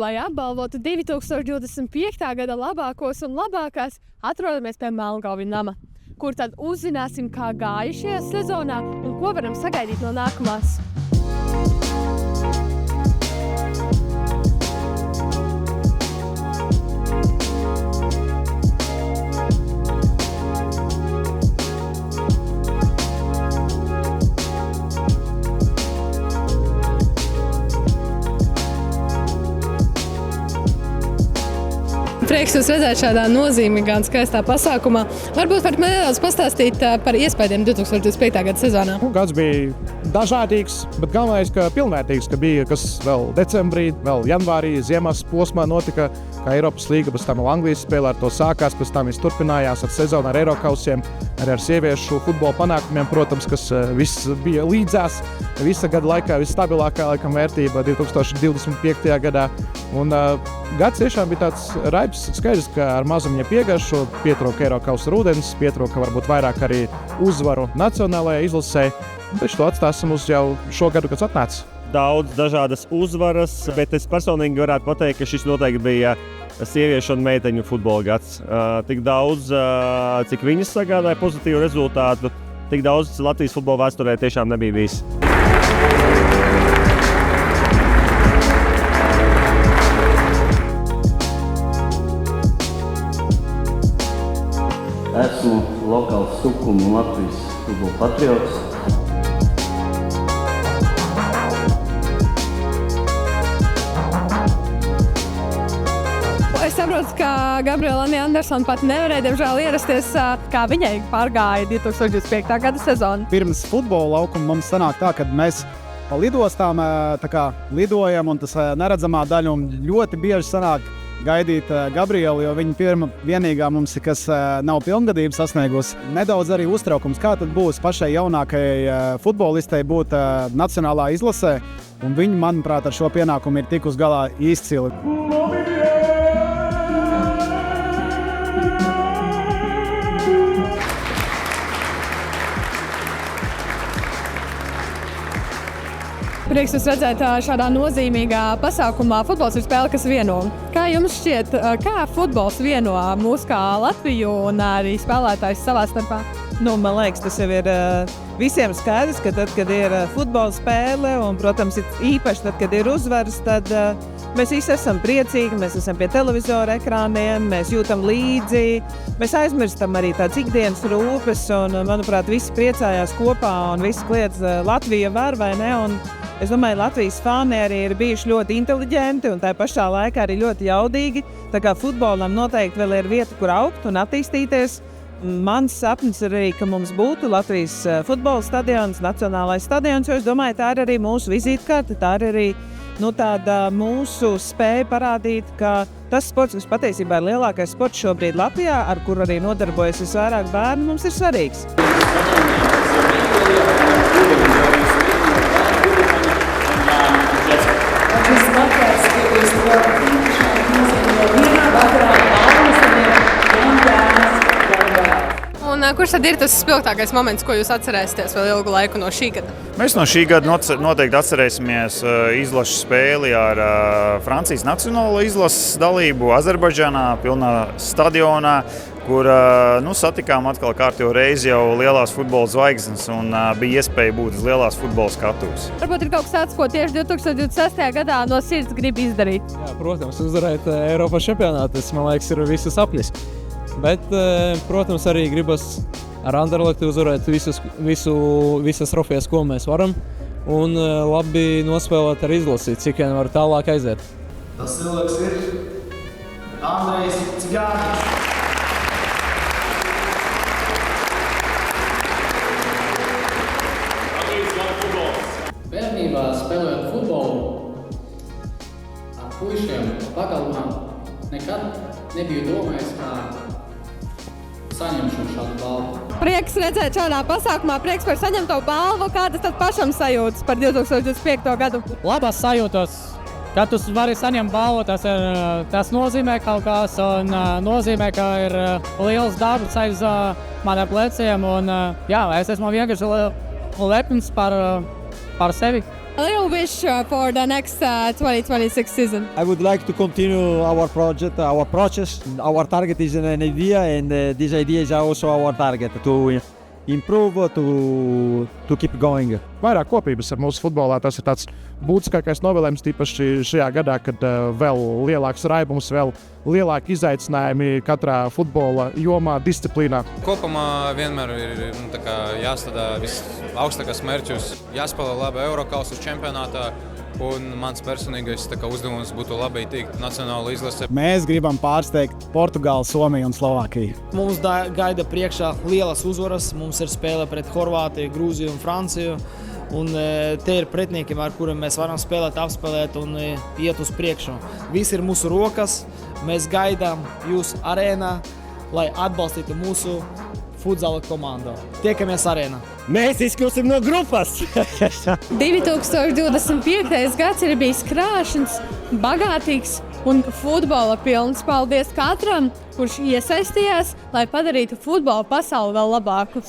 Lai apbalvotu 2025. gada labākos un labākās, atrodamies pie Melngauju nama, kur tad uzzināsim, kā gāja šajā sezonā un ko varam sagaidīt no nākamās. Prieks jūs redzēt šādā nozīmīgā un skaistā pasākumā. Varbūt varat man nedaudz pastāstīt par iespējām 2025. gada sezonā. Gads bija dažādīgs, bet galvenais, ka pilnvērtīgs, ka bija kas vēl decembrī, vēl janvārī, ziemas posmā notika, kā Eiropas līga, pēc tam Anglijas spēle ar to sākās, pēc tam viss turpinājās ar sezonu ar Eirokausiem, arī ar sieviešu futbola panākumiem, protams, kas viss bija līdzās. Visa gada laikā visstabilākā laikam vērtība 2025. gadā. Un gads tiešām bija tāds raibs, skaidrs, ka ar mazumiņa piegaršu pietrūka Eirokausa ūdens, pietrūka varbūt vairāk arī uzvaru nacionālajai izlasē. Taču to atstāsim uz jau šo gadu, kas atnāca. Daudz dažādas uzvaras, bet es personīgi varētu pateikt, ka šis noteikti bija sieviešu un meiteņu futbola gads. Tik daudz, cik viņas sagādāja pozitīvu rezultātu, tik daudz Latvijas futbola vēsturē tiešām nebija bijis. Esmu lokāls Sukuma un Latvijas futbola patriots. Es saprotu, ka Gabriela Andersona pat nevarēja, diemžēl, ierasties, kā viņai pārgāja 2025. gada sezonu. Pirms futbola laukuma mums sanāk tā, ka mēs pa lidostām lidojam, un tas neredzamā daļa ļoti bieži sanāk gaidīt Gabrielu, jo viņa vienīgā mums, kas nav pilngadības sasniegusi. Nedaudz arī uztraukums, kā tad būs pašai jaunākajai futbolistei būt nacionālā izlasē, un viņa, manuprāt, ar šo pienākumu ir tikus galā izcili. Prieks jūs redzēt šādā nozīmīgā pasākumā. Futbols ir spēle, kas vieno. Kā jums šķiet, kā futbols vieno mūs kā Latviju un arī spēlētājs savā starpā? Man liekas, tas jau ir visiem skaidrs, ka tad, kad ir futbola spēle un, protams, īpaši tad, kad ir uzvaras, tad mēs visi esam priecīgi, mēs esam pie televizora ekrāniem, mēs jūtam līdzi, mēs aizmirstam arī tādas ikdienas rūpes un, manuprāt, visi priecājās kopā un visi kliedz Latvija var vai ne. Un es domāju, Latvijas fani arī ir bijuši ļoti inteliģenti un tā pašā laikā arī ļoti jaudīgi. Tā kā futbolam noteikti vēl ir vieta, kur augt un attīstīties. Mans sapnis ir arī, ka mums būtu Latvijas futbola stadions, nacionālais stadions, jo es domāju, tā ir arī mūsu vizītkarte, tā ir arī tāda mūsu spēja parādīt, ka tas sports, kas patiesībā ir lielākais sports šobrīd Latvijā, ar kuru arī nodarbojas visvairāk bērnu, mums ir svarīgs. Un kurš tad ir tas spilgtākais moments, ko jūs atcerēsieties vēl ilgu laiku no šī gada? Mēs no šī gada noteikti atcerēsimies izlašu spēli ar Francijas nacionālo izlases dalību Azerbaidžānā, pilnā stadionā, kur satikām atkal kārtējo reizi jau lielās futbola zvaigznes un bija iespēja būt uz lielās futbola skatuves. Varbūt ir kaut kas tāds, ko tieši 2026. gadā no sirds grib izdarīt? Jā, protams, uzvarēt Eiropas čempionātu, tas, man liekas, ir visu sapnis. Bet, protams, arī gribas ar Anderlektu uzvarēt visas trofejas, ko mēs varam, un labi nospēlēt ar izlasi, cik vien var tālāk aiziet. Tas cilvēks ir Andrejs Cigānis. Bērnībā spēlējot futbolu ar puišiem pagalmā nekad nebiju domājis, kā saņemšu šādu balvu. Prieks redzēt šādā pasākumā, prieks par saņemto balvu. Kādas tad pašam sajūtas par 2025. gadu? Labas sajūtas. Kad tu vari saņemt balvu, tas nozīmē kaut kas un nozīmē, ka ir liels darbs aiz maniem pleciem. Un, jā, es esmu vienkārši lepns par sevi. A little wish for the next 2026 season. I would like to continue our project, our process. Our target is an idea, and this idea is also our target to improve, to keep going. Vairāk kopības ar mūsu futbolā, tas ir tāds būtiskākais novēlējums, tīpaši šajā gadā, kad vēl lielāks raibums, vēl lielāki izaicinājumi katrā futbola jomā, disciplīnā. Kopumā vienmēr ir jāstādā visaugstākos mērķus, jāspēlē labi Eurokausa čempionātā. Un mans personīgais uzdevums būtu labi tikt nacionāla izlase. Mēs gribam pārsteigt Portugāli, Somiju un Slovākiju. Mums gaida priekšā lielas uzvaras. Mums ir spēle pret Horvātiju, Grūziju un Franciju. Un te ir pretinieki, ar kuriem mēs varam spēlēt, apspēlēt un iet uz priekšu. Viss ir mūsu rokas. Mēs gaidām jūs arēnā, lai atbalstītu mūsu futzāla komandu. Tiekamies arēnā. Mēs izkļūsim no grupas! 2025. gads ir bijis krāšņs, bagātīgs un futbola pilns. Paldies katram, kurš iesaistījās, lai padarītu futbola pasauli vēl labāku.